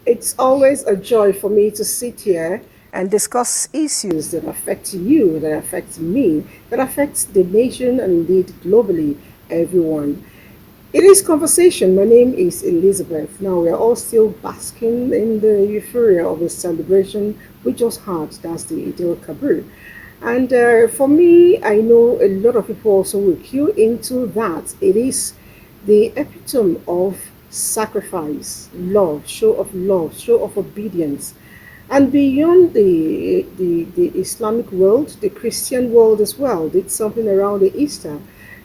It's always a joy for me to sit here and discuss issues that affect you, that affect me, that affects the nation and indeed globally, everyone. It is conversation. My name is Elizabeth. Now we are all still basking in the euphoria of the celebration we just had. That's the Eid Kabir. And for me, I know a lot of people also will cue into that. It is the epitome of sacrifice, love, show of obedience. And beyond the Islamic world, the Christian world as well did something around the Easter.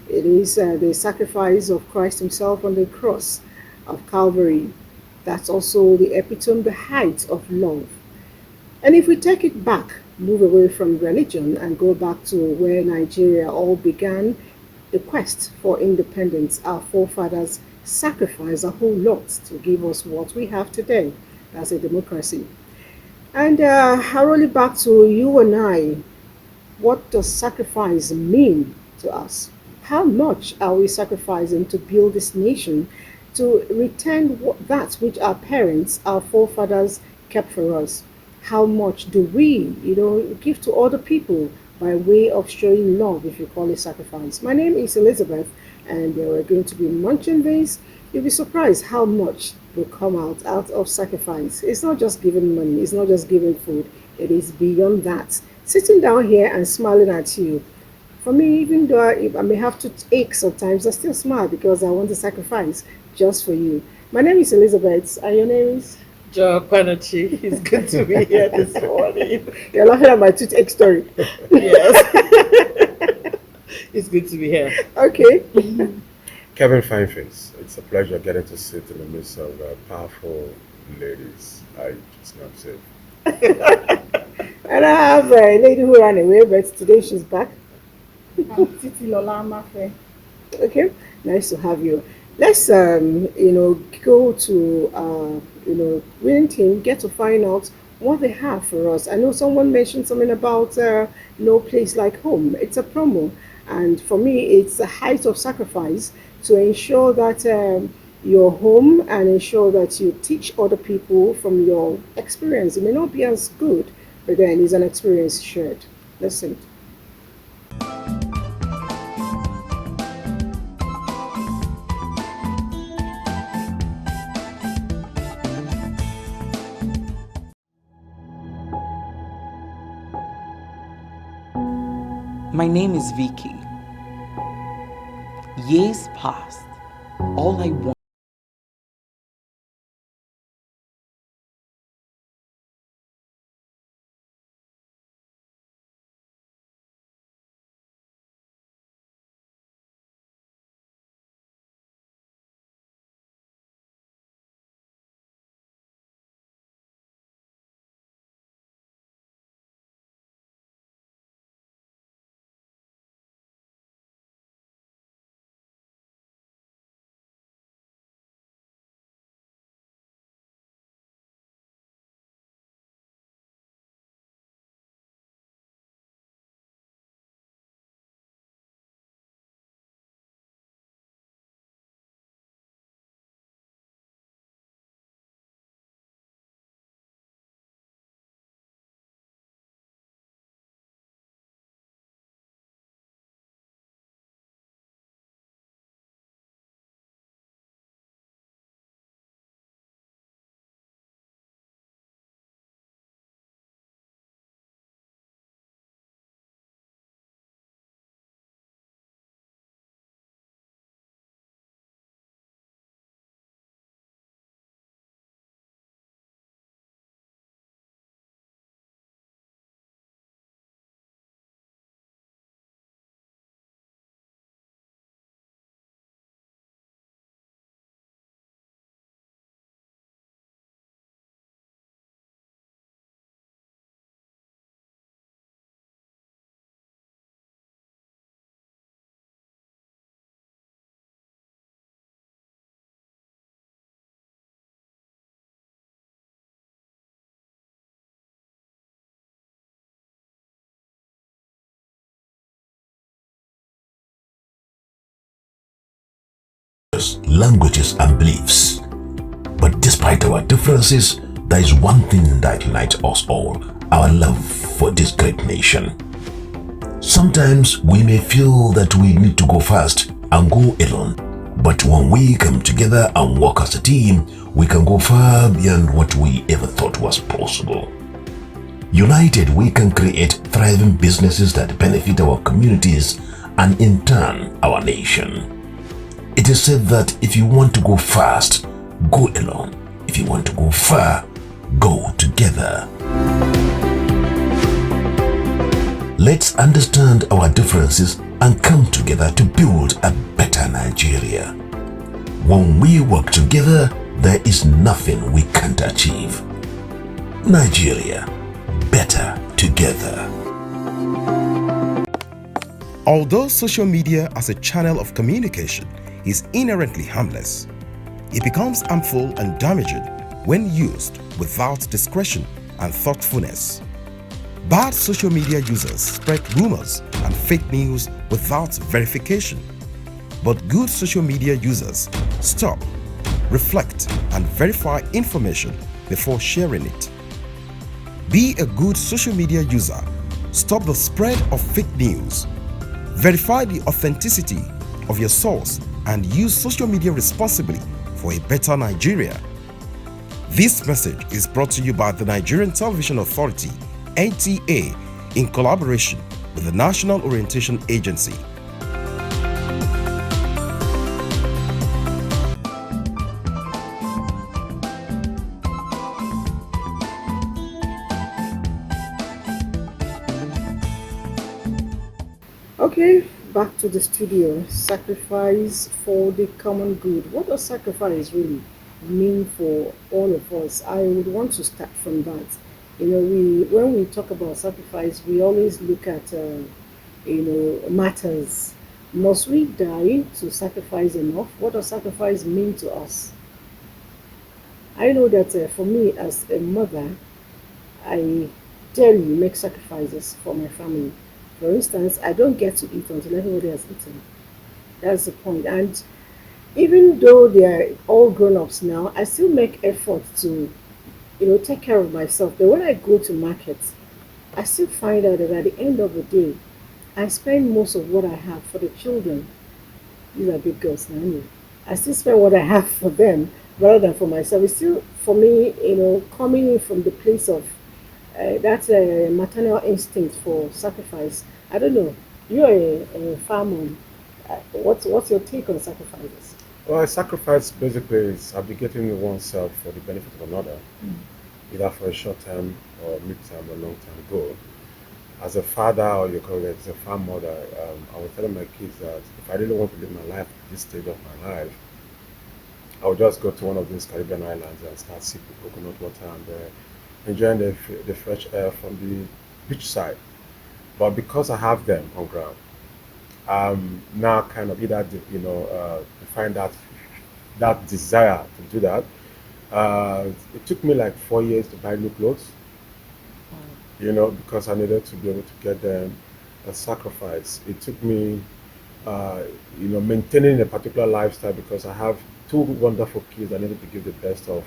It is the sacrifice of Christ Himself on the cross of Calvary. That's also the epitome, the height of love. And if we take it back, move away from religion and go back to where Nigeria all began, the quest for independence, our forefathers sacrificed a whole lot to give us what we have today. That's a democracy. And I roll it back to you and I. What does sacrifice mean to us? How much are we sacrificing to build this nation, to return that which our parents, our forefathers kept for us? How much do we, give to other people by way of showing love, if you call it sacrifice? My name is Elizabeth, and we're going to be munching this. You'll be surprised how much will come out of sacrifice. It's not just giving money, it's not just giving food, it is beyond that. Sitting down here and smiling at you. For me, even though I may have to ache sometimes, I still smile because I want to sacrifice just for you. My name is Elizabeth, and your name is? Joe Quanachi, it's good to be here this morning. You're laughing at my toothache story. Yes, it's good to be here. Okay. Kevin Fineface, it's a pleasure getting to sit in the midst of powerful ladies. I just not say. And I have a lady who ran away, but today she's back. I'm Titi Lola Mafe. Okay, nice to have you. Let's go to winning team, get to find out what they have for us. I know someone mentioned something about no place like home. It's a promo, and for me, it's a height of sacrifice to ensure that you're home and ensure that you teach other people from your experience. It may not be as good, but then it's an experience shared. Listen. My name is Vicky. Years past, all I want. Languages and beliefs. But despite our differences, there is one thing that unites us all, our love for this great nation. Sometimes we may feel that we need to go fast and go alone, but when we come together and work as a team, we can go far beyond what we ever thought was possible. United, we can create thriving businesses that benefit our communities and in turn our nation. It is said that if you want to go fast, go alone. If you want to go far, go together. Let's understand our differences and come together to build a better Nigeria. When we work together, there is nothing we can't achieve. Nigeria, better together. Although social media as a channel of communication is inherently harmless, it becomes harmful and damaging when used without discretion and thoughtfulness. Bad social media users spread rumors and fake news without verification. But good social media users stop, reflect, and verify information before sharing it. Be a good social media user. Stop the spread of fake news. Verify the authenticity of your source and use social media responsibly for a better Nigeria. This message is brought to you by the Nigerian Television Authority, NTA, in collaboration with the National Orientation Agency. Okay, back to the studio. Sacrifice for the common good. What does sacrifice really mean for all of us? I would want to start from that. When we talk about sacrifice, we always look at matters. Must we die to sacrifice enough? What does sacrifice mean to us? I know that for me as a mother, I daily make sacrifices for my family. For instance, I don't get to eat until everybody has eaten. That's the point. And even though they are all grown-ups now, I still make effort to, take care of myself. But when I go to markets, I still find out that at the end of the day, I spend most of what I have for the children. These are big girls now, anyway. I still spend what I have for them rather than for myself. It's still, for me, coming in from the place of that's a maternal instinct for sacrifice. I don't know. You're a farmer. What's your take on sacrifices? Well, sacrifice basically is abdicating oneself for the benefit of another, either for a short term or mid-term or long-term goal. As a father, or you call it as a farm mother, I was telling my kids that if I really want to live my life at this stage of my life, I would just go to one of these Caribbean islands and start sipping coconut water and enjoying the fresh air from the beachside. But because I have them on ground, now kind of either find that desire to do that. It took me like 4 years to buy new clothes, because I needed to be able to get them a sacrifice. It took me, maintaining a particular lifestyle because I have two wonderful kids I needed to give the best of,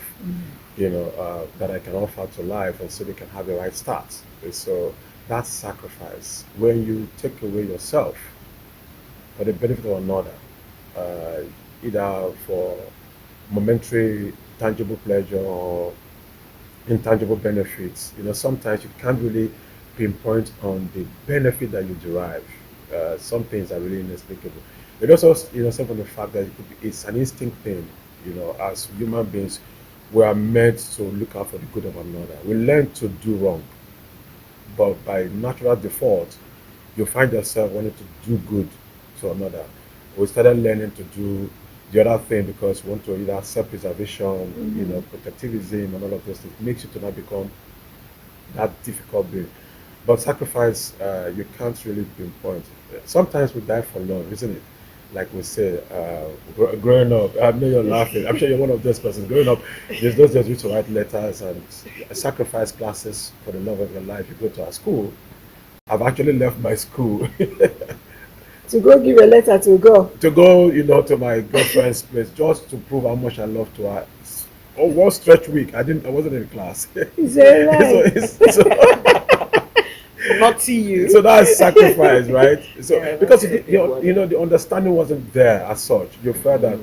that I can offer to life, and so they can have the right start. So that's sacrifice. When you take away yourself for the benefit of another, either for momentary tangible pleasure or intangible benefits, sometimes you can't really pinpoint on the benefit that you derive. Some things are really inexplicable. It also, some of the fact that it's an instinct thing. As human beings, we are meant to look out for the good of another. We learn to do wrong, but by natural default, you find yourself wanting to do good to another. We started learning to do the other thing because we want to either self-preservation, protectivism, and all of those things. It makes you to not become that difficult being. But sacrifice, you can't really pinpoint. Sometimes we die for love, isn't it? Like we say, growing up, I know you're laughing. I'm sure you're one of those persons. Growing up, there's those that used to write letters and sacrifice classes for the love of your life. You go to a school. I've actually left my school To go give a letter to go. to go, to my girlfriend's place just to prove how much I love to her. one stretch week, I wasn't in class. Is that right? Not see you. So that's sacrifice, right? So Yeah, because that's a good one. the understanding wasn't there as such. You felt that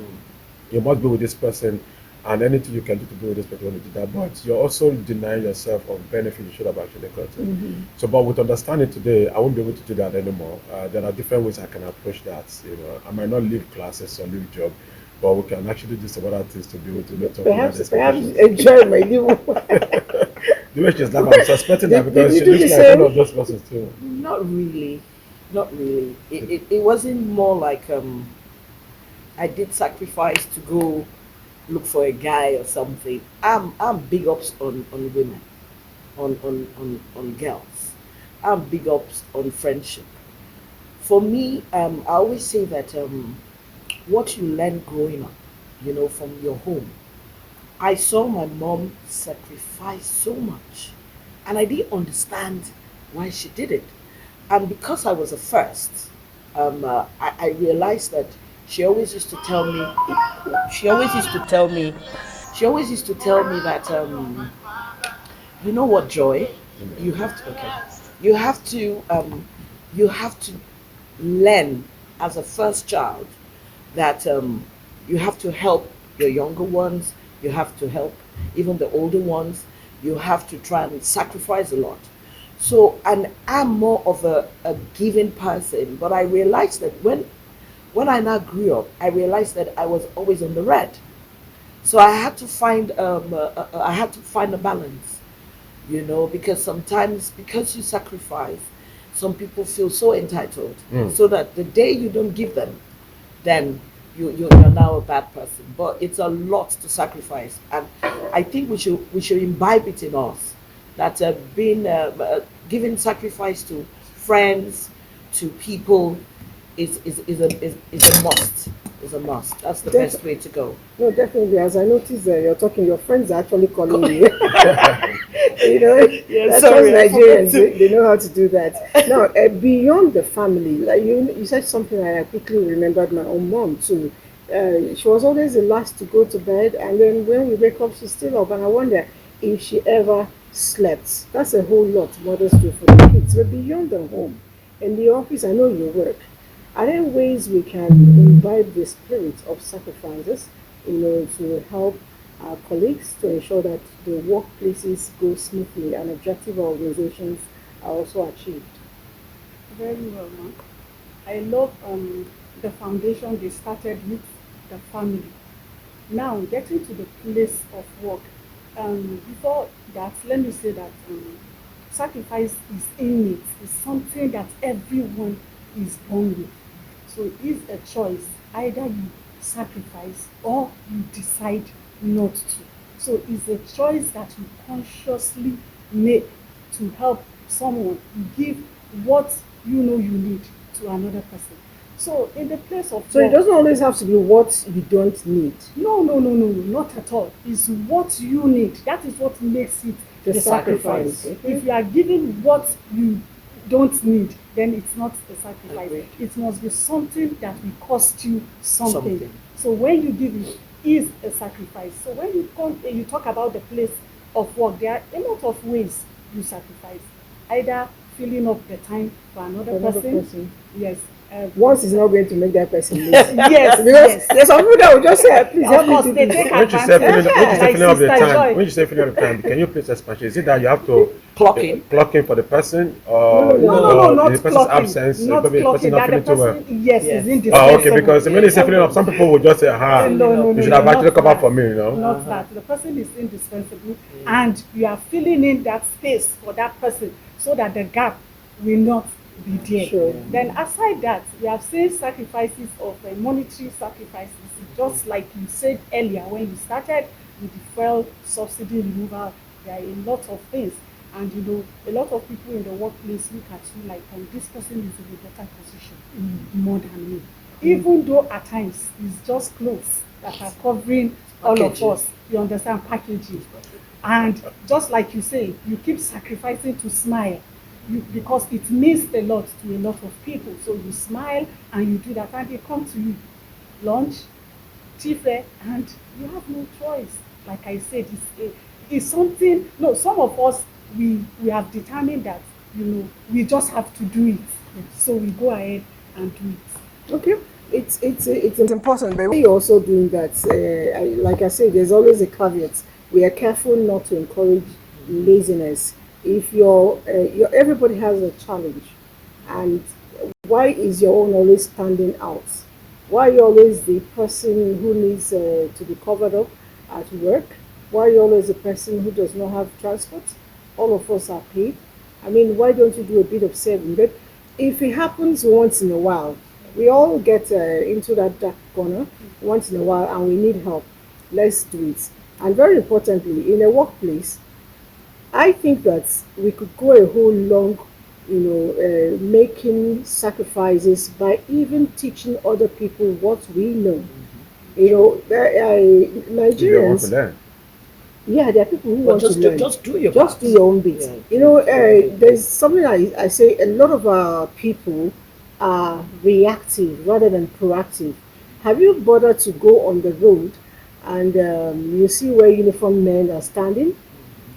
you must be with this person, and anything you can do to be with this person, you do that. But you're also denying yourself of benefit you should have actually gotten. So, but with understanding today, I won't be able to do that anymore. There are different ways I can approach that. I might not leave classes or leave job, but we can actually do some other things to be able to meet up. Perhaps enjoy my new The way she's laughing, I'm suspecting that because Did she you looks do the like same? one of those persons too. Not really. Not really. It wasn't more like I did sacrifice to go look for a guy or something. I'm big ups on women, on girls. I'm big ups on friendship. For me, I always say that what you learn growing up, from your home. I saw my mom sacrifice so much, and I didn't understand why she did it. And because I was a first, I realized that she always used to tell me, she always used to tell me, she always used to tell me that, you know what, Joy, you have to, okay, you have to, you have to learn as a first child that you have to help your younger ones, you have to help even the older ones, you have to try and sacrifice a lot. So, and I'm more of a giving person, but I realized that when I now grew up, I realized that I was always on the red. So I had to find I had to find a balance, because sometimes because you sacrifice, some people feel so entitled, so that the day you don't give them, then you're now a bad person. But it's a lot to sacrifice, and I think we should imbibe it in us that being giving sacrifice to friends, to people is a must. Is a must. That's the best way to go. No, definitely. As I noticed, you're talking, your friends are actually calling you. Yeah, That's sorry, I Nigerians. forgot to- They know how to do that. Now, beyond the family, like you said something, I quickly remembered my own mom too. She was always the last to go to bed, and then when we wake up, she's still up. And I wonder if she ever slept. That's a whole lot mothers do for the kids. But beyond the home, in the office, I know you work. Are there ways we can imbibe the spirit of sacrifices, to help our colleagues to ensure that the workplaces go smoothly and objective organizations are also achieved? Very well, ma. I love the foundation they started with, the family. Now, getting to the place of work. Before that, let me say that sacrifice is innate. It's something that everyone is born with. So it's a choice. Either you sacrifice or you decide not to. So it's a choice that you consciously make to help someone. You give what you know you need to another person. So in the place of So it work, doesn't always have to be what you don't need. no, not at all. It's what you need. That is what makes it The the sacrifice. sacrifice. If you are giving what you don't need, then it's not a sacrifice. Agreed. It must be something that will cost you something. Something. So when you give it, is a sacrifice. So when you come and you talk about the place of work, there are a lot of ways you sacrifice. Either filling up the time for another person. Yes. Once is not going to make that person lazy. Yes, Because yes. there's some people that will just say, please Of help course, me they do take this. When you say filling, advantage. when you say Like filling up the Sister time, Joy. when you say filling up the time, can you please explain? Is it that you have to Clock in. clock in for the person, or No, not the person's clocking. absence? Not Maybe the clocking. person not That the feeling too well. person, yes, Yes. is indispensable. Oh, okay. Because when you say filling up, some people will just say, "Aha, No, you should have actually not come up that. for me," you know. Not that. The person is indispensable, and you are filling in that space for that person so that the gap will not be there. Sure. Then aside that, we have seen sacrifices of monetary sacrifices, just like you said earlier when you started with the fuel subsidy removal. There are a lot of things, and a lot of people in the workplace look at you like, this person is in a better position more than me. Even though at times it's just clothes that are covering all of Packaging. us. You understand, packaging. And just like you say, you keep sacrificing to smile. Because it means a lot to a lot of people. So you smile and you do that, and they come to you, lunch, tea fare, and you have no choice. like I said, it's something. No, some of us we have determined that we just have to do it, so we go ahead and do it. Okay, it's important, but we're also doing that. Like I said, there's always a caveat. We are careful not to encourage laziness. If everybody has a challenge, and why is your own always standing out? Why are you always the person who needs to be covered up at work? Why are you always the person who does not have transport? All of us are paid. I mean, why don't you do a bit of saving? But if it happens once in a while, we all get into that dark corner once in a while and we need help. Let's do it. And very importantly, in a workplace, I think that we could go a whole long, making sacrifices by even teaching other people what we know. If they want to Nigerians, learn. yeah, there are people who But want to learn. just do your Just part. do your own bit. Yeah, There's something I say a lot of our people are reactive rather than proactive. Have you bothered to go on the road and you see where uniformed men are standing?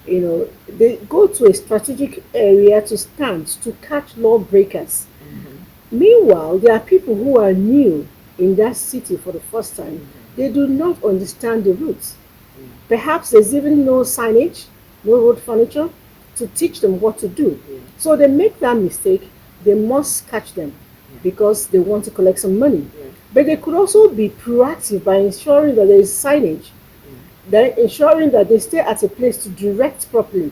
They go to a strategic area to stand to catch lawbreakers. Meanwhile, there are people who are new in that city for the first time. They do not understand the routes. Perhaps there's even no signage, no road furniture to teach them what to do. So they make that mistake, they must catch them because they want to collect some money. But they could also be proactive by ensuring that there is signage, then ensuring that they stay at a place to direct properly.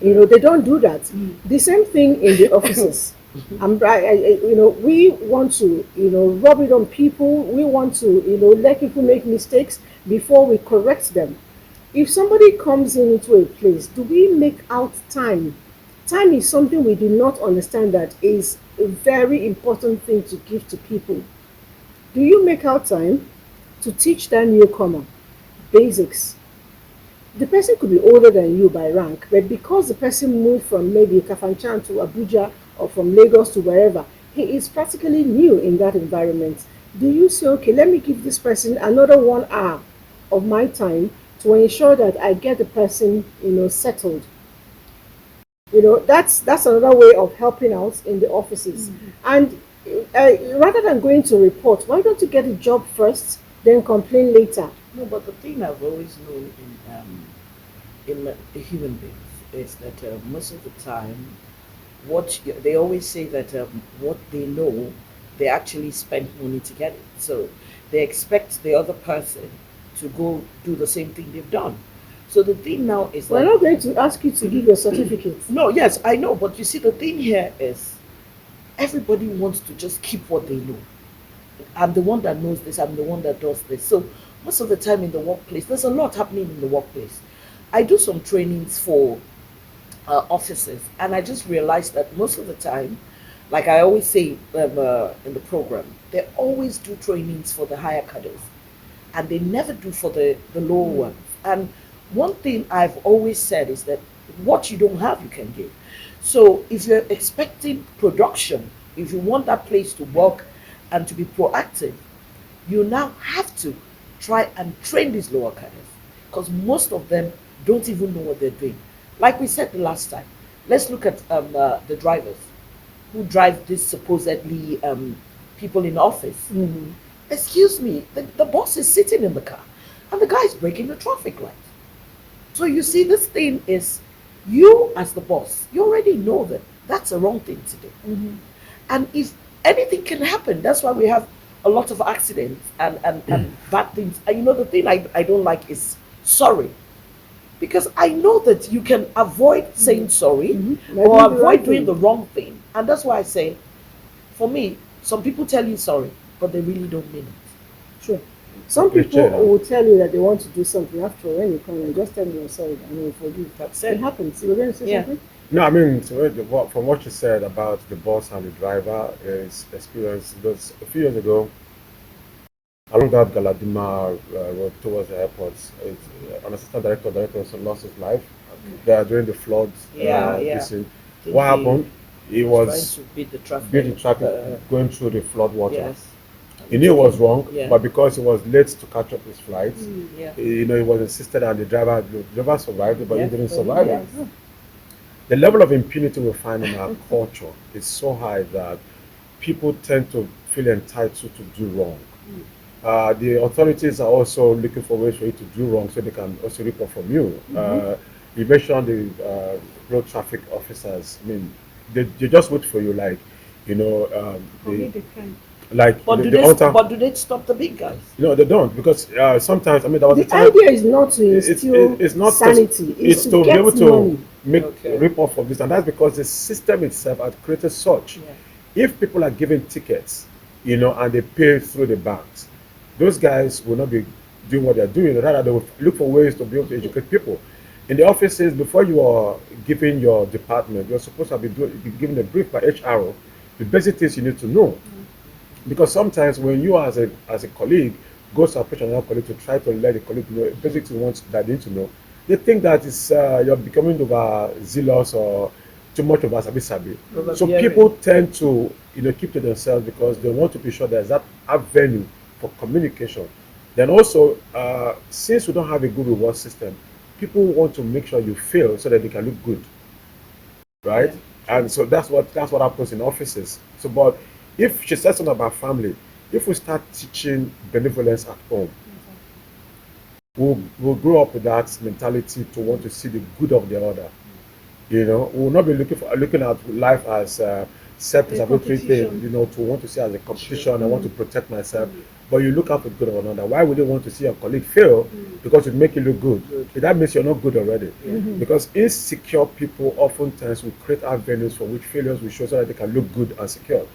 They don't do that. The same thing in the offices. We want to, rub it on people. We want to, let people make mistakes before we correct them. If somebody comes into a place, do we make out time? Time is something we do not understand that is a very important thing to give to people. Do you make out time to teach that newcomer basics? The person could be older than you by rank, but because the person moved from maybe Kafanchan to Abuja or from Lagos to wherever, he is practically new in that environment. Do you say, okay, let me give this person another 1 hour of my time to ensure that I get the person, settled? That's another way of helping out in the offices. And rather than going to report, why don't you get a job first, then complain later? No, but the thing I've always known in human beings is that most of the time, they always say that what they know, they actually spend money to get it. So they expect the other person to go do the same thing they've done. So the thing now is We're not going to ask you to give your certificate. no, yes, I know, but you see, the thing here is everybody wants to just keep what they know. I'm the one that knows this, I'm the one that does this. So most of the time in the workplace, there's a lot happening in the workplace. I do some trainings for officers, and I just realized that most of the time, like I always say in the program, they always do trainings for the higher cadres, and they never do for the lower ones. And one thing I've always said is that what you don't have, you can give. So if you're expecting production, if you want that place to work and to be proactive, you now have to try and train these lower cadres, because most of them don't even know what they're doing. Like we said the last time, let's look at the drivers who drive this supposedly people in office. Excuse me, the boss is sitting in the car and the guy is breaking the traffic light. So you see, this thing is, you as the boss, you already know that that's a wrong thing to do. And if anything can happen, that's why we have a lot of accidents and bad things. And the thing I don't like is sorry. Because I know that you can avoid saying sorry or avoid doing the wrong thing. And that's why I say, for me, some people tell you sorry, but they really don't mean it. True. Some people will tell you that they want to do something. After all, when you come and just tell me you're sorry and you'll forgive. That's It it. happens. You were going to say something? No, I mean, from what you said about the boss and the driver is experience. Because a few years ago, along that Galadima road towards the airport, an assistant director lost his life. There during the floods. What happened? He was trying to beat the traffic. going through the flood water. Yes. He knew it was wrong, Yeah. but because he was late to catch up his flight, Yeah. he was insisted, and the driver survived it, but Yeah, he didn't but he survive did. it. The level of impunity we find in our culture is so high that people tend to feel entitled to do wrong. The authorities are also looking for ways for you to do wrong so they can also rip off from you. You mentioned the road traffic officers. I mean, they just wait for you, like, Commit the crime. like But the hunter. but do they stop the big guys? No, they don't, because sometimes, I mean, there was a The time. idea is not to instill It's not sanity, it's it's to to be able get to money. make Okay. rip off of this, and that's because the system itself has created such. Yeah. If people are given tickets, and they pay through the banks, those guys will not be doing what they're doing. Rather, they will look for ways to be able to educate people. In the offices, before you are given your department, you're supposed to be given a brief by HR, the basic things you need to know. Because sometimes when you as a colleague goes to approach another colleague to try to let the colleague know basic things wants that they need to know, they think that it's you're becoming over zealous or too much of a sabi. So people tend to keep to themselves because they want to be sure there's that avenue for communication. Then also, since we don't have a good reward system, people want to make sure you fail so that they can look good, right? And so that's what happens in offices. So, but if she says something about family, if we start teaching benevolence at home, we'll grow up with that mentality to want to see the good of the other. We will not be looking at life as self-preservatory thing. To want to see as a competition. I want to protect myself. But you look out for the good of another. Why would you want to see your colleague fail? Because it make you look good. That means you're not good already. Because insecure people oftentimes will create avenues for which failures will show so that they can look good and secure.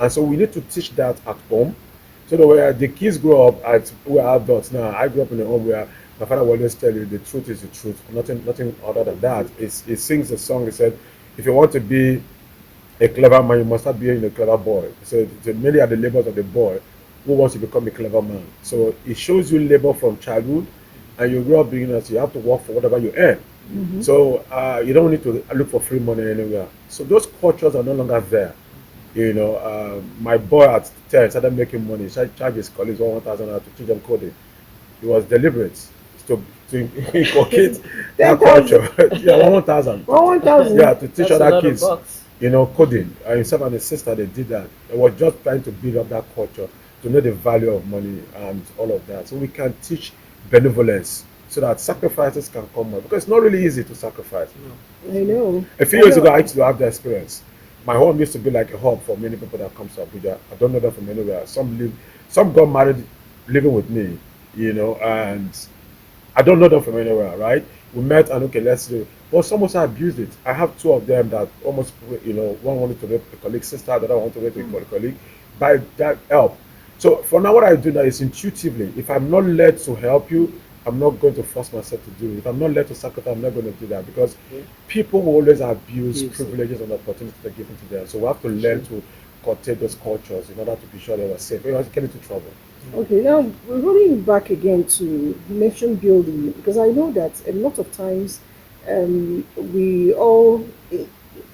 And so we need to teach that at home, so that where the kids grow up, we're adults now. I grew up in a home where my father would always tell you the truth is the truth, nothing other than that. He sings a song. He said, if you want to be a clever man, you must not be a clever boy. So many are the labors of the boy who wants to become a clever man. So it shows you labor from childhood, and you grow up being that you have to work for whatever you earn. So you don't need to look for free money anywhere. So those cultures are no longer there. My boy at 10 started making money. He charged his colleagues $1,000 to teach them coding. It was deliberate to inculcate that culture. Yeah, 1,000. 1,000. Yeah, to teach That's a other lot of kids, bucks. coding. Himself and his sister, they did that. They were just trying to build up that culture, to know the value of money and all of that. So we can teach benevolence so that sacrifices can come up. Because it's not really easy to sacrifice. I know. A few years ago, I used to have the experience. My home used to be like a hub for many people that come to Abuja. I don't know them from anywhere. Some got married living with me, and I don't know them from anywhere, right? We met and okay, let's do it. But some also abused it. I have two of them that almost, one wanted to rape a colleague's sister, the other wanted to rape a colleague. By that help. So for now, what I do now is intuitively. If I'm not led to help you, I'm not going to force myself to do it. If I'm not led to sacrifice, I'm not going to do that, because people will always abuse privileges and opportunities that are given to them. So we have to learn to curtail those cultures in order to be sure they were safe. Otherwise, get into trouble. Okay, now we're running back again to nation building, because I know that a lot of times we all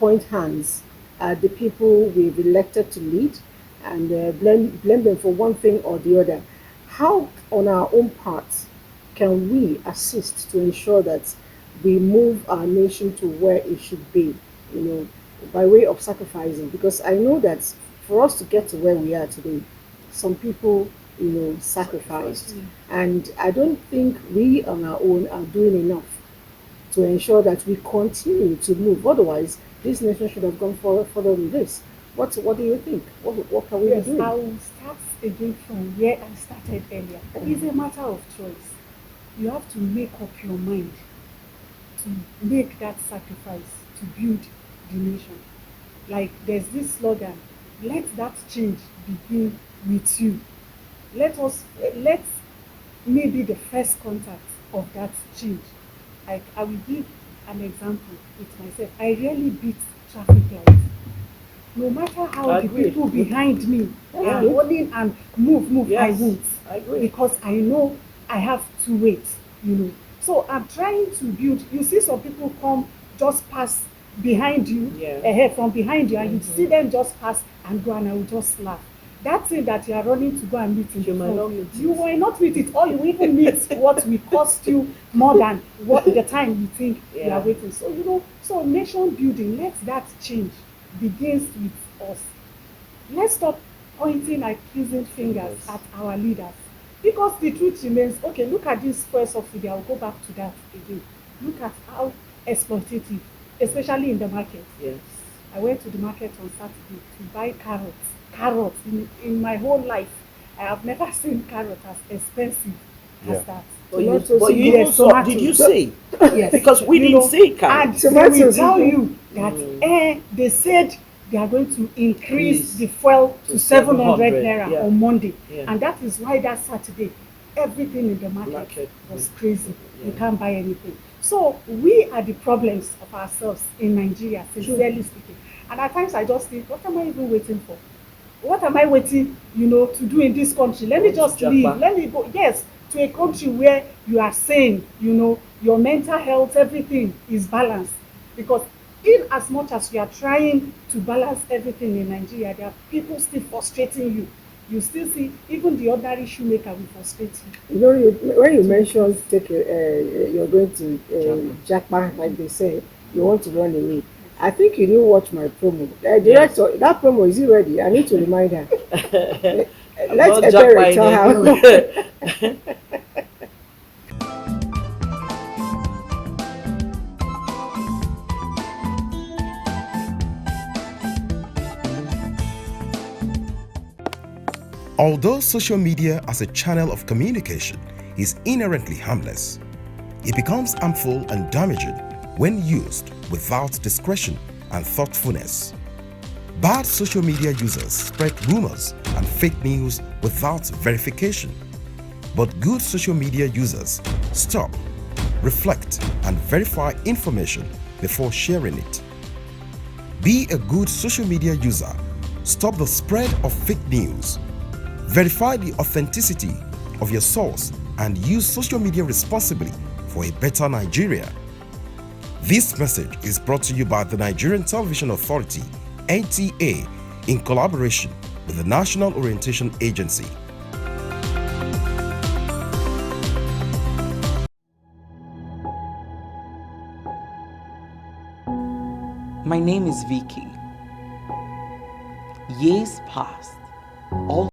point hands at the people we've elected to lead and blame them for one thing or the other. How, on our own part, can we assist to ensure that we move our nation to where it should be, by way of sacrificing? Because I know that for us to get to where we are today, some people, sacrificed. And I don't think we on our own are doing enough to ensure that we continue to move. Otherwise, this nation should have gone further than this. What do you think? What can we do? I will start again from where I started earlier. It's a matter of choice. You have to make up your mind to make that sacrifice to build the nation. Like there's this slogan, let that change begin with you. Let me be the first contact of that change. Like I will give an example with myself. I really beat traffic lights. No matter how the people behind me are holding and move, I won't. I agree. Because I know I have to wait, So I'm trying to build. You see some people come just pass behind you, ahead from behind you, and you see them just pass and go, and I will just laugh. that thing that you are running to go and meet in You the might not front, meet you it. might not meet it, or you even meet what will cost you more than what the time you think you are Yeah. waiting. So so nation building, let that change begins with us. Let's stop pointing accusing fingers Fingers. at our leaders, because the truth remains. Okay, look at this first subsidy. I'll go back to that again. Look at how exploitative, especially in the market. Yes. I went to the market on Saturday to buy carrots. Carrots in my whole life, I have never seen carrot as expensive Yeah. as that. But you even Yes, saw, did you tomatoes. see? Yes, Because we didn't know, see and carrots. they will Tomatoes. tell you that Mm. they said they are going to increase Increase the fuel to to 700 700. naira Yeah. on Monday, Yeah. and that is why that Saturday everything in the market was crazy. You Yeah. can't buy anything. So we are the problems of ourselves in Nigeria, sincerely speaking. And at times I just think, what am I even waiting for? What am I waiting, to do in this country? Let me Going to just leave. Japan. Let me go, yes, to a country where you are saying, your mental health, everything is balanced. Because in as much as you are trying to balance everything in Nigeria, there are people still frustrating you. You still see even the ordinary shoemaker will frustrate you. You know, when you mentioned you're going to Japan. Japan, like they say, you want to run away. I think you didn't watch my promo. Yes. Director, that promo is it ready? I need to remind her. I'm Let not Ebere Japan tell anywhere. her. Although social media as a channel of communication is inherently harmless, it becomes harmful and damaging when used without discretion and thoughtfulness. Bad social media users spread rumors and fake news without verification. But good social media users stop, reflect, and verify information before sharing it. Be a good social media user. Stop the spread of fake news. Verify the authenticity of your source and use social media responsibly for a better Nigeria. This message is brought to you by the Nigerian Television Authority, NTA, in collaboration with the National Orientation Agency. My name is Vicky. Years passed. All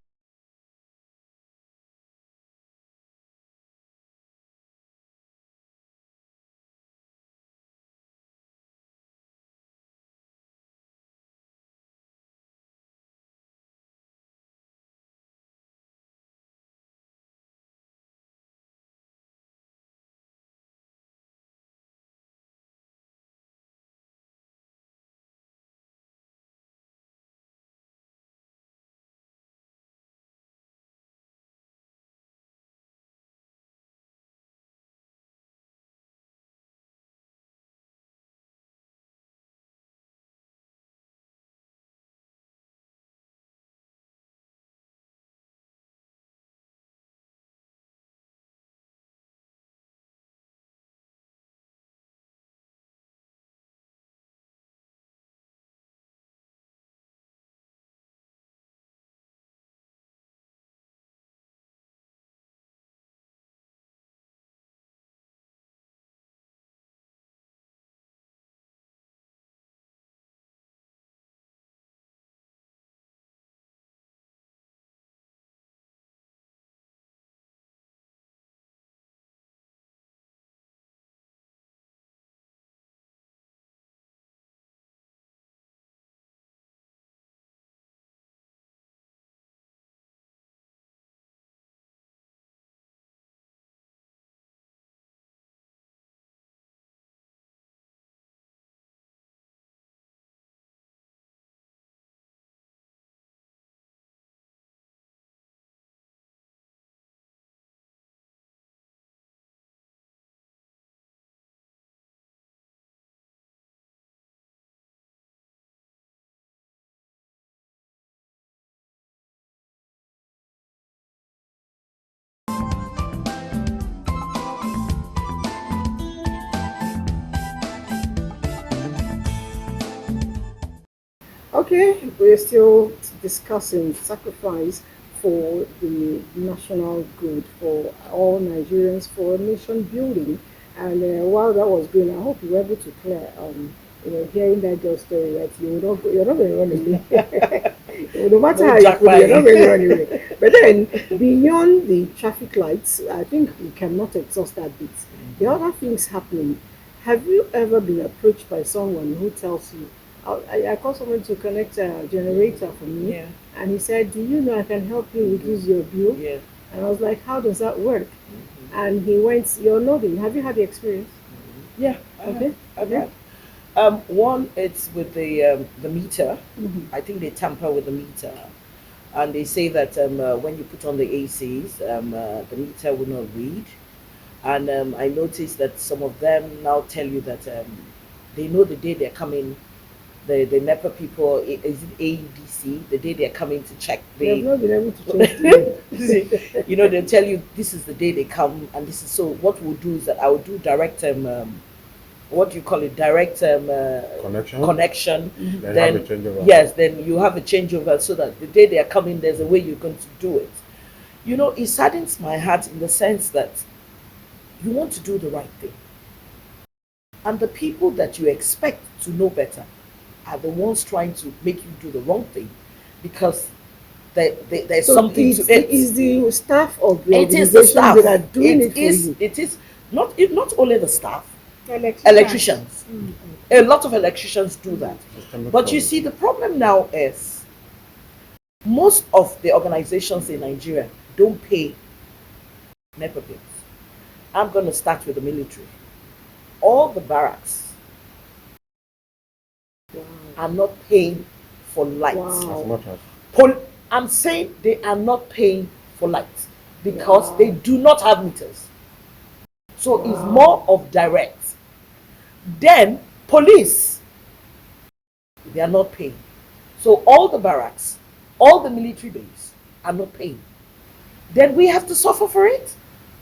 Okay, we're still discussing sacrifice for the national good, for all Nigerians, for nation building. And while that was going, I hope you were able to clear, hearing that girl story, that you're not going to run away. No matter No how you put it, you're not jackpot. going to run away. But then, beyond the traffic lights, I think we cannot exhaust that bit. The other things happening. Have you ever been approached by someone who tells you, I called someone to connect a generator for me, Yeah. and he said, "Do you know I can help you reduce your bill?" Yeah. And I was like, "How does that work?" And he went, "You're nodding. Have you had the experience?" Yeah. Okay. I've Okay. had. One, it's with the meter. Mhm. I think they tamper with the meter, and they say that when you put on the ACs, the meter will not read. And I noticed that some of them now tell you that they know the day they're coming. The NEPA people, is it AEDC? The day they're coming to check They have the, not been able to change the name. they'll tell you this is the day they come, and this is so. What we'll do is that I will do direct what do you call it, direct Connection. connection. Then Then have a changeover. yes, then you have a changeover so that the day they are coming, there's a way you're going to do it. It saddens my heart in the sense that you want to do the right thing, and the people that you expect to know better are the ones trying to make you do the wrong thing because there's So something to it. it is the staff of the It is the organization staff. that are doing it It for is. you. It is not only the staff. Electricians. Electricians. A lot of electricians do that. Systemic But you problem. see, the problem now is most of the organizations in Nigeria don't pay NEPA bills. I'm going to start with the military. All the barracks are not paying for lights. Wow. As much as I'm saying they are not paying for lights because Wow. they do not have meters. So it's more of direct. Then police, they are not paying. So all the barracks, all the military base are not paying. Then we have to suffer for it.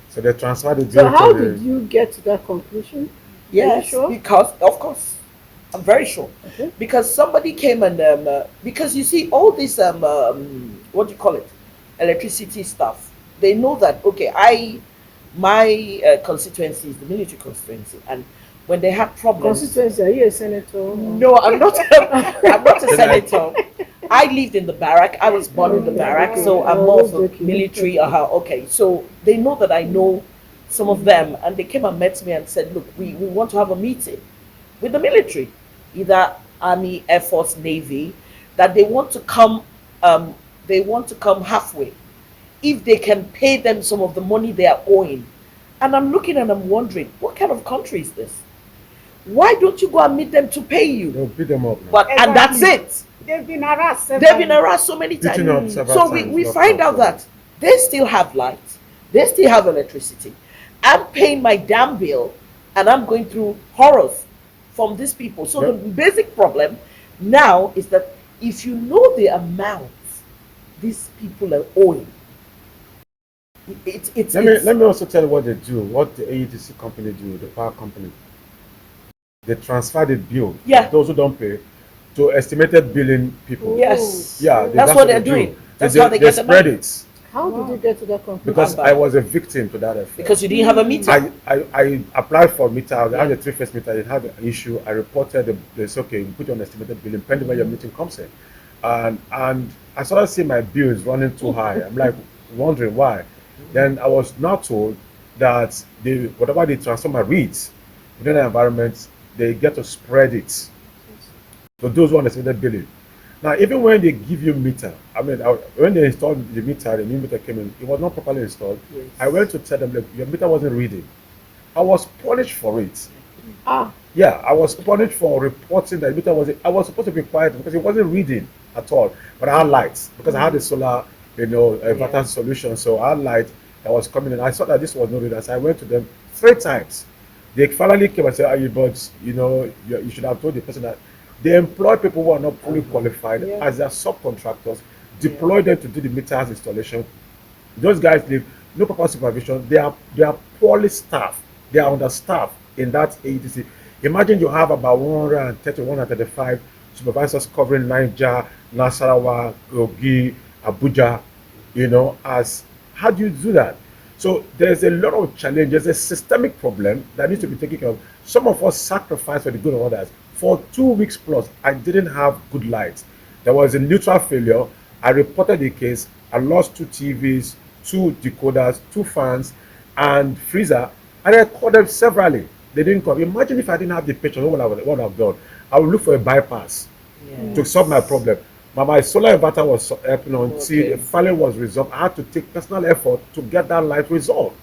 so they transfer the So bill how to the did you get to that conclusion? Yes, sure? because of course, I'm very sure. Okay. Because somebody came and because you see all this what do you call it, electricity stuff. They know that okay, my constituency is the military constituency, and when they have problems, Constituency, are you a senator? no, I'm not. I'm not a senator. I lived in the barrack. I was born in the barrack, so I'm more of a military. Okay, so they know that I know some of them, and they came and met me and said, "Look, we want to have a meeting with the military, either Army, Air Force, Navy, that they want to come. They want to come halfway, if they can pay them some of the money they are owing." And I'm looking and I'm wondering, what kind of country is this? Why don't you go and meet them to pay you? they'll beat them up now. But and that's it. They've been harassed. They've been harassed so many Beating up times. several So times, we locked find up, out that they still have lights, they still have electricity. I'm paying my damn bill and I'm going through horrors from these people. So the basic problem now is that if you know the amount these people are owing, Let me also tell you what they do, what the AEDC company do, the power company. They transfer the bill, Yeah. those who don't pay, to estimated billing people. yes, Yeah, that's what they're they do. doing. That's how they get the spread money. it. How did you get to that conclusion? Because I was a victim to that effect. Because you didn't have a meter. I applied for meter. I had a three-phase meter. It had an issue. I reported. They said, okay, you put on estimated billing, pending when your meeting comes in. And I started seeing my bills running too high. I'm like wondering why. Then I was now told that whatever they transfer my reads within the environment, they get to spread it. So those who understand billing. Now, even when they give you meter, when they installed the meter, the new meter came in, it was not properly installed. Yes. I went to tell them, look, your meter wasn't reading. I was punished for it. Ah, Yeah, I was punished for reporting that the meter wasn't. I was supposed to be quiet because it wasn't reading at all. But I had lights because I had a solar, inverter solution. So I had light that was coming in. I saw that this was not reading. So I went to them 3 times. They finally came and said, but you should have told the person that they employ people who are not fully qualified as their subcontractors, deploy them to do the meters installation. Those guys live no proper supervision. They are poorly staffed. They are understaffed in that AEDC. Imagine you have about 130, 135 supervisors covering Niger, Nasarawa, Kogi, Abuja, as how do you do that? So there's a lot of challenges, a systemic problem that needs to be taken care of. Some of us sacrifice for the good of others. For 2 weeks plus, I didn't have good lights. There was a neutral failure. I reported the case. I lost two TVs, two decoders, two fans, and freezer. And I called them severally. They didn't come. Imagine if I didn't have the picture, what I would have done. I would look for a bypass to solve my problem. But my solar inverter was helping until the finally was resolved. I had to take personal effort to get that light resolved.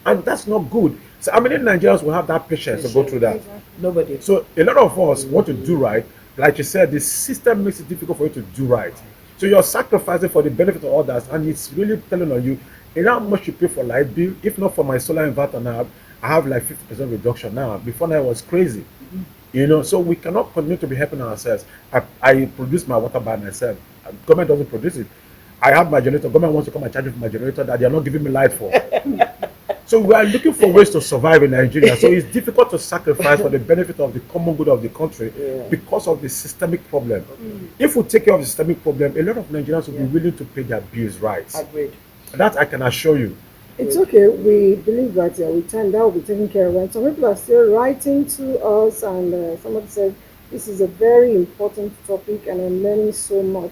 And that's not good. So how many Nigerians will have that patience to go through that? Nobody. So a lot of us want to do right. Like you said, the system makes it difficult for you to do right. So you're sacrificing for the benefit of others, and it's really telling on you, how much you pay for light bill. If not for my solar inverter now, I have like 50% reduction now. Before now, it was crazy. So we cannot continue to be helping ourselves. I produce my water by myself. Government doesn't produce it. I have my generator. Government wants to come and charge me for my generator that they are not giving me light for. So we are looking for ways to survive in Nigeria. So it's difficult to sacrifice for the benefit of the common good of the country because of the systemic problem. If we take care of the systemic problem, a lot of Nigerians will be willing to pay their bills right. Agreed. That I can assure you. It's okay. We believe that with time that will be taken care of. And some people are still writing to us, and somebody said this is a very important topic, and I'm learning so much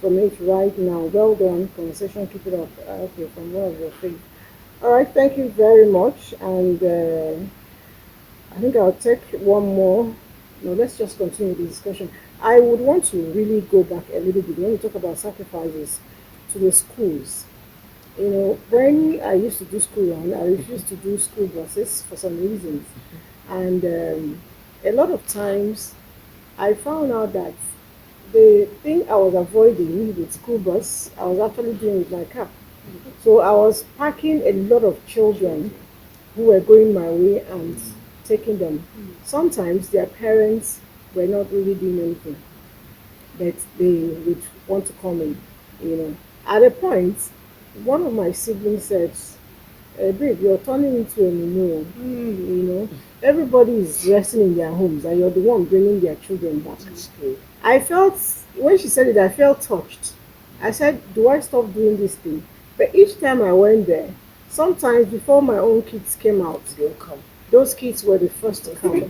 from it right now. Well done, conversation. Keep it up. Okay, from one of your faith. All right, thank you very much. And I think I'll take one more. No, let's just continue the discussion. I would want to really go back a little bit when we talk about sacrifices to the schools. When I used to do school run, I refused to do school buses for some reasons. And a lot of times I found out that the thing I was avoiding with school bus, I was actually doing with my car. So I was packing a lot of children who were going my way and taking them. Sometimes their parents were not really doing anything, but they would want to come in. At a point, one of my siblings said, babe, you're turning into a Mino. Everybody is resting in their homes and you're the one bringing their children back. I felt, when she said it, I felt touched. I said, do I stop doing this thing? But each time I went there, sometimes before my own kids came out, They'll come. those kids were the first to come,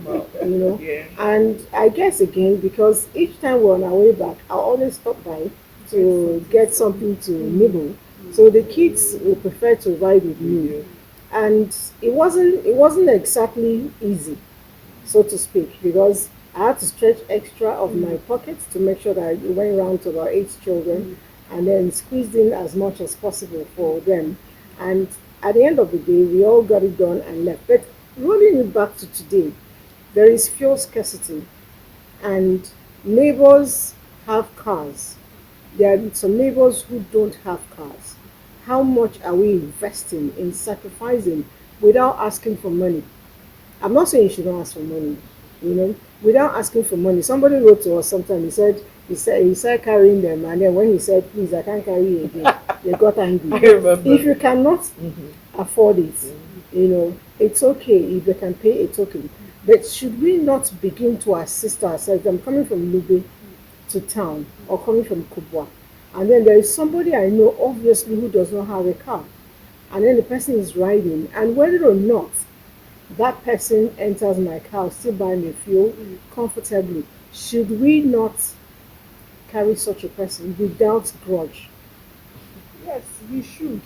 And I guess again, because each time we're on our way back, I always stop by to get something to nibble. So the kids would prefer to ride with me. And it wasn't exactly easy, so to speak, because I had to stretch extra of my pockets to make sure that I went around to about 8 children and then squeezed in as much as possible for them. And at the end of the day, we all got it done and left. But rolling it back to today, there is fuel scarcity, and neighbors have cars. There are some neighbors who don't have cars. How much are we investing in sacrificing without asking for money? I'm not saying you shouldn't ask for money, without asking for money. Somebody wrote to us sometime, he said he started carrying them, and then when he said, please, I can't carry you again, they got angry. I remember. If you cannot afford it, it's okay if they can pay a token. But should we not begin to assist ourselves? I'm coming from Lube to town, or coming from Kubwa, and then there is somebody I know, obviously, who does not have a car, and then the person is riding, and whether or not that person enters my car, still buying the fuel comfortably, should we not carry such a person without grudge? Yes, we should.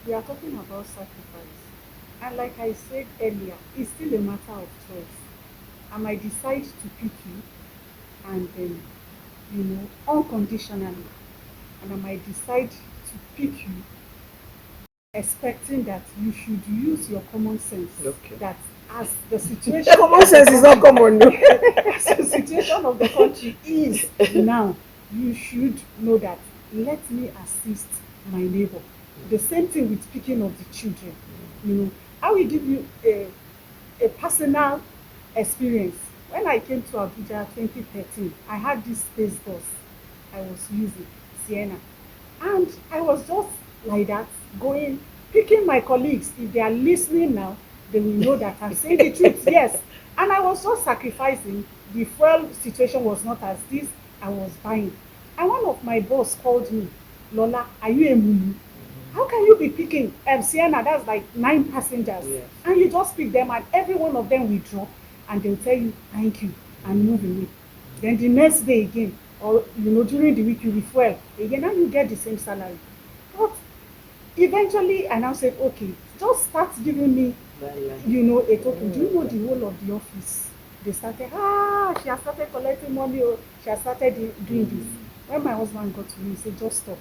We are talking about sacrifice. And like I said earlier, it's still a matter of choice. I might decide to pick you and then, unconditionally. And I might decide to pick you expecting that you should use your common sense. Okay. That as the situation Common sense is not common. No? as the situation of the country is now, you should know that let me assist my neighbor. The same thing with speaking of the children. I will give you a personal experience. When I came to Abuja 2013, I had this space bus I was using, Sienna. And I was just like that, picking my colleagues. If they are listening now, they will know that I'm saying the truth. Yes, And I was just sacrificing. The fuel situation was not as this I was buying. And one of my boss called me, Lola, are you a mumu? How can you be picking Sienna? That's like 9 passengers. Yes. And you just pick them and every one of them will drop and they'll tell you thank you and move away. Then the next day again, or during the week you refuel again and you get the same salary. But eventually I now said, okay, just start giving me a token. Do you know the whole of the office? They started, she has started collecting money, or she has started doing this. When my husband got to me, he said, just stop.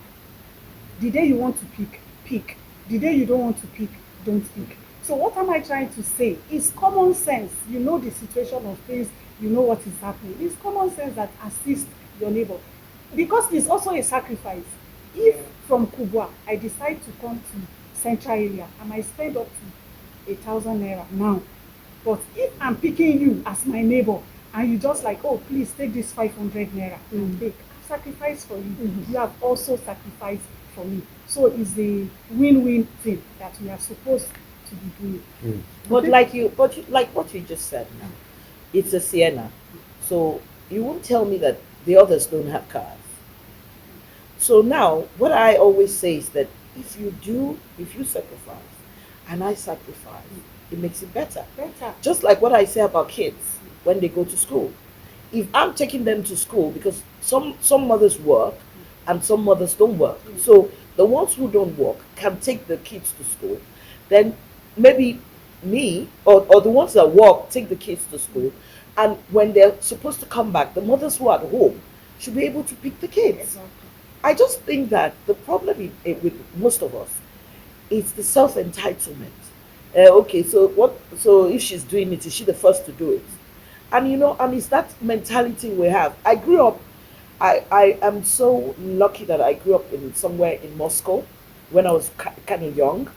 The day you want to pick, pick. The day you don't want to pick, don't pick. So what am I trying to say? It's common sense. You know the situation of things, you know what is happening. It's common sense that assist your neighbor. Because it's also a sacrifice. If from Kubwa, I decide to come to central area, I might spend up to 1,000 naira now. But if I'm picking you as my neighbor, and you just like, oh, please take this 500 naira and take, I've sacrificed for you. You have also sacrificed for me. So it's a win-win thing that we are supposed to be doing. But like what you just said now, it's a Sienna. So you won't tell me that the others don't have cars. So now what I always say is that if you sacrifice and I sacrifice, it makes it better. Just like what I say about kids when they go to school. If I'm taking them to school, because some mothers work and some mothers don't work. So the ones who don't work can take the kids to school. Then maybe me or the ones that work take the kids to school. And when they're supposed to come back, the mothers who are at home should be able to pick the kids. Exactly. I just think that the problem with most of us is the self-entitlement. Okay, so if she's doing it, is she the first to do it? And it's that mentality we have. I grew up, I am so lucky that I grew up in somewhere in Moscow when I was kind of young.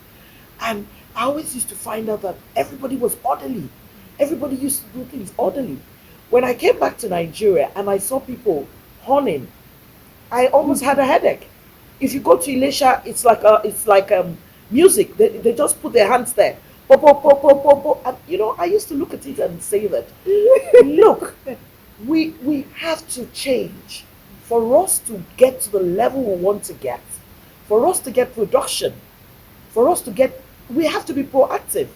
And I always used to find out that everybody was orderly. Everybody used to do things orderly. When I came back to Nigeria and I saw people horning, I almost had a headache. If you go to Elisha, it's like music. They just put their hands there. Pop, pop, pop, pop, pop, pop. And I used to look at it and say that, look, we have to change for us to get to the level we want to get, for us to get production, we have to be proactive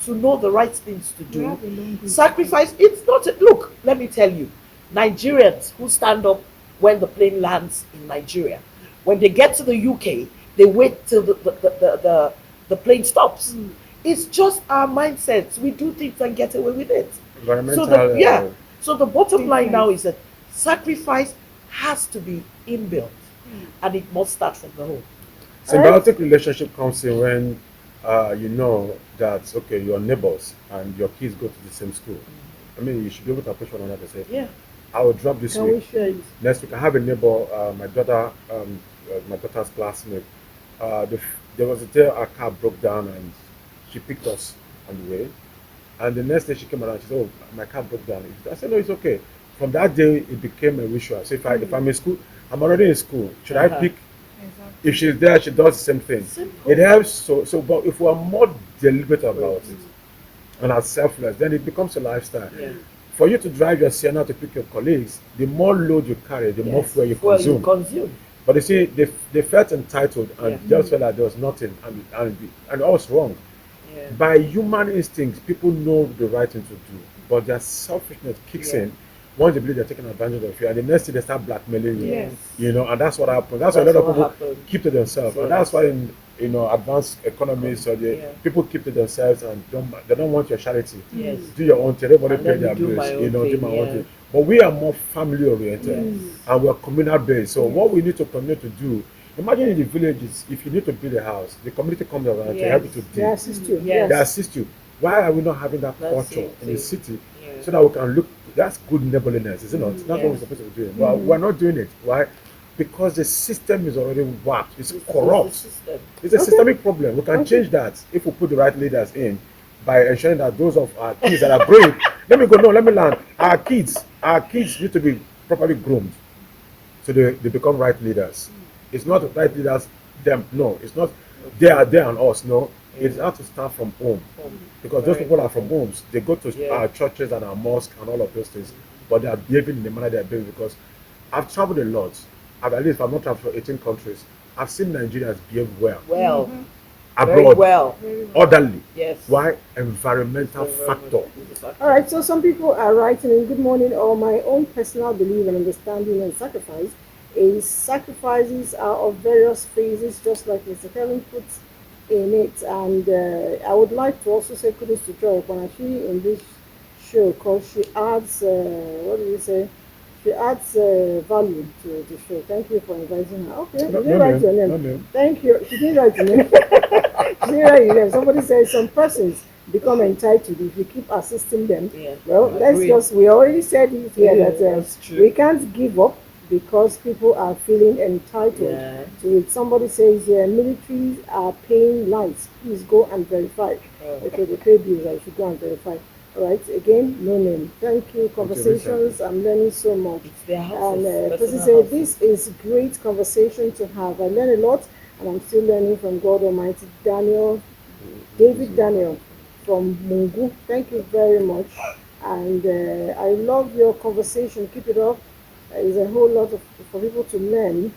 to know the right things to do. Sacrifice, it's not, look, let me tell you, Nigerians who stand up when the plane lands in Nigeria, when they get to the UK, they wait till the plane stops. It's just our mindsets. We do things and get away with it. So the bottom line now is that sacrifice has to be inbuilt, and it must start from the home. Symbiotic relationship comes in when you know that, okay, you're neighbors and your kids go to the same school. I mean, you should be able to approach one another and say, I will drop this week. Next week, I have a neighbor, my daughter's classmate. There was a day our car broke down and she picked us on the way. And the next day she came around, she said, oh, my car broke down. I said, no, it's okay. From that day, it became a ritual. So if I'm in school, I'm already in school. Should I pick? Exactly. If she's there, she does the same thing. Simple. It helps. But if we're more deliberate about it and are selfless, then it becomes a lifestyle. Yeah. For you to drive your Sienna to pick your colleagues, the more load you carry, the more fuel you consume. But you see, they felt entitled and just felt like there was nothing, and all was wrong. Yeah. By human instincts, people know the right thing to do, but their selfishness kicks in once they believe they're taking advantage of you, and the next thing they start blackmailing you. And that's what happens. That's why a lot of people keep to themselves, and that's why in advanced economies, people keep to themselves and they don't want your charity. Yes. Do your own thing. Everybody pay their bills. Do my own thing. But we are more family oriented, and we are communal based. So what we need to continue to do. Imagine in the villages, if you need to build a house, the community comes around to help you to do. They assist you. They assist you. Why are we not having that culture in the city so that we can look? That's good neighborliness, is it not? That's what we're supposed to be doing. But we're not doing it. Why? Because the system is already warped. It's corrupt. It's a systemic problem. We can change that if we put the right leaders in by ensuring that those of our kids that are growing. Let me learn. Our kids need to be properly groomed so they become right leaders. It's not right leaders, them. No, it's not they are there and us. No, It's hard to start from home Home. because those Very people are from important. homes. They go to Yeah. our churches and our mosque and all of those things, but they are behaving in the manner they are behaving because I've traveled a lot. At least I've not traveled for 18 countries. I've seen Nigerians behave well Well, very abroad, well. Very well. orderly. Yes. Why? Environmental Very factor. much. It's a factor. All right, so some people are writing in good morning, or my own personal belief and understanding and sacrifice is sacrifices are of various phases, just like Mr. Kevin puts in it. And I would like to also say kudos to Joy Okonachi in this show because she adds, what do you say? She adds value to the show. Thank you for inviting her. Okay, No, you didn't write your name. no name. Thank you. She didn't write your name. She didn't write your name. Somebody said some persons become entitled if you keep assisting them. Yeah. Well, I let's agree. just, we already said it here Yeah, that that's true. we can't give up because people are feeling entitled Yeah. to it. Somebody says here, militaries are paying lights. Please go and verify. Oh. Okay, they pay bills. I should go and verify. All right, again, no name. Thank you. Conversations. I'm learning so much. It's their houses. And person personal said, this is great conversation to have. I learn a lot, and I'm still learning from God Almighty. David Daniel from Mungu. Thank you very much. And I love your conversation. Keep it up. There's a whole lot of for people to learn.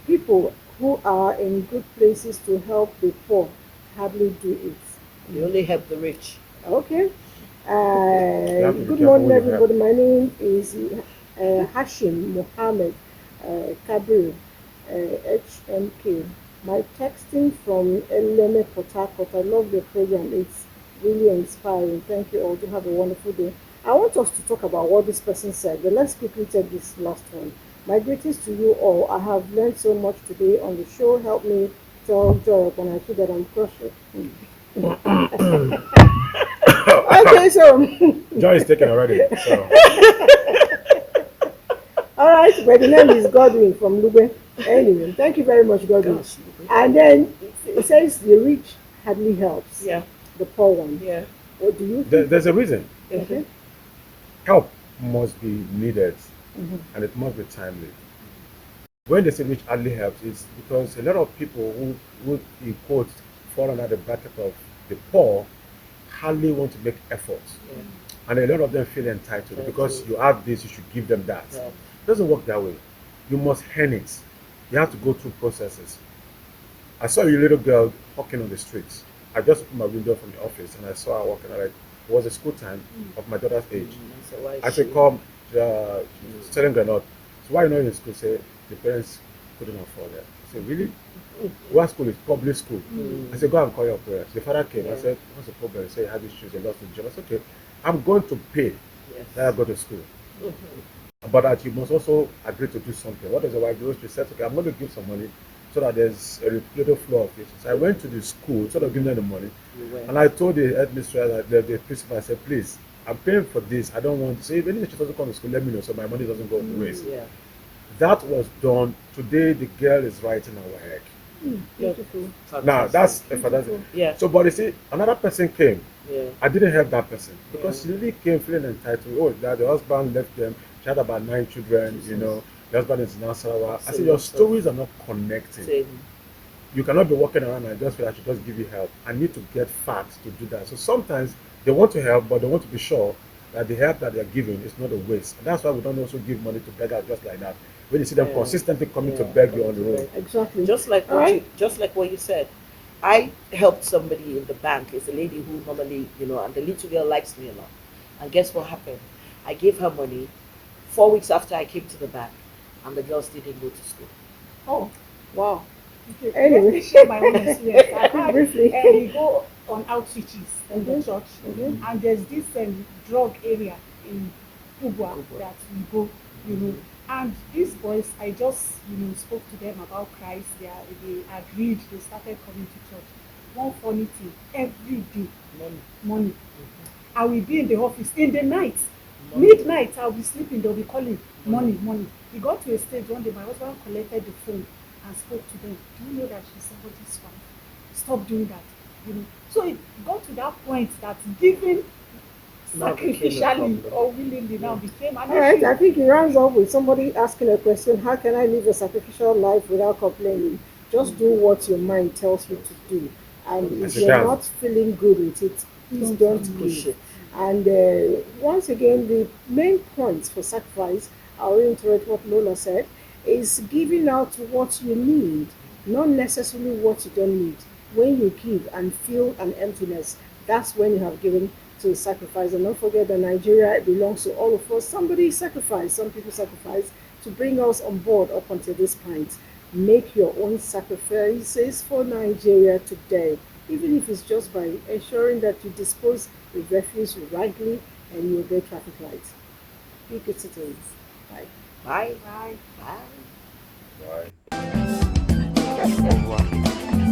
People who are in good places to help the poor hardly do it. You only help the rich. Okay. have to be Good careful morning, who you help. everybody. My name is Hashim Mohammed Kabir, HMK. My texting from Eleme Port Harcourt. I love your program. It's really inspiring. Thank you all. Do have a wonderful day. I want us to talk about what this person said, but let's quickly take this last one. My greetings to you all. I have learned so much today on the show. Help me tell Joy when I feel that I'm crushing. Okay, so Joy is taken already. So all right, but the name is Godwin from Lube. Anyway, thank you very much, Godwin. Gosh, And then it says the rich hardly helps yeah. the poor one. Yeah. What do you think? there's a reason. Okay. Help must be needed, Mhm. and it must be timely. When they say which hardly helps, it's because a lot of people who in quotes fall under the bracket of the poor hardly want to make efforts. Yeah. And a lot of them feel entitled because you have this, you should give them that. Yeah. It doesn't work that way. You must earn it. You have to go through processes. I saw a little girl walking on the streets. I just opened my window from the office and I saw her walking. Like, it was a school time of my daughter's age. So why I she- said, come, selling granite. So why you not in school? Say, the parents couldn't afford it. I said, really? What school is public school? I said, go and call your parents. The father came. I said, what's the problem? He said, he had issues, he lost his job. I said, okay, I'm going to pay Yes. that I go to school. But that you must also agree to do something. What does the wife do? She said, okay, I'm going to give some money so that there's a little flow of it. So I went to the school, instead of giving them the money, You went. and I told the headmistress, the principal, I said, please, I'm paying for this. I don't want to say, if any teacher doesn't come to school, let me know so my money doesn't go to waste. Yeah. That was done. Today, the girl is writing our heck. Beautiful. Now, that's Fantastic. a fantastic. Yeah. So, but you see, another person came. Yeah. I didn't help that person because she really came feeling entitled. Oh, that the husband left them. She had about 9 children, you know. The husband is in Nasarawa. I said, your stories are not connecting. Same. You cannot be walking around and just feel I should just give you help. I need to get facts to do that. So sometimes they want to help, but they want to be sure that the help that they're giving is not a waste. And that's why we don't also give money to beggars just like that. When you see them Yeah. consistently coming to Yeah. beg you on the road. Exactly. Just like All what right. you, just like what you said. I helped somebody in the bank. It's a lady who normally, you know, and the little girl likes me a lot. And guess what happened? I gave her money 4 weeks after I came to the bank, and the girl still didn't go to school. Oh, Wow. okay. Anyway. Let me share my own experience. I had, Briefly. we go on outreaches in the Mhm. church, and there's this drug area in Kubwa that we go, you know. And these boys, I just, spoke to them about Christ. They agreed. They started coming to church. One funny thing, every day, money. I will be in the office in the night. Midnight, I'll be sleeping. They'll be calling money. We got to a stage one day. My husband collected the phone and spoke to them. Do you know that she's somebody's wife? Stop doing that. You know. So it got to that point that giving Now became a sacrificially problem. or willingly now became an All right, issue. I think it rounds off with somebody asking a question, how can I live a sacrificial life without complaining? Just do what your mind tells you to do. And Yes, if it you're does. not feeling good with it, please don't Push give. it. And once again, the main points for sacrifice, I'll reiterate what Lola said, is giving out what you need, not necessarily what you don't need. When you give and feel an emptiness, that's when you have given to sacrifice. And don't forget that Nigeria belongs to all of us. Somebody sacrificed, some people sacrificed to bring us on board up until this point. Make your own sacrifices for Nigeria today, even if it's just by ensuring that you dispose the refuse rightly and you obey traffic lights. Be good citizens. Bye. Bye. Bye. Bye. Right. Au revoir.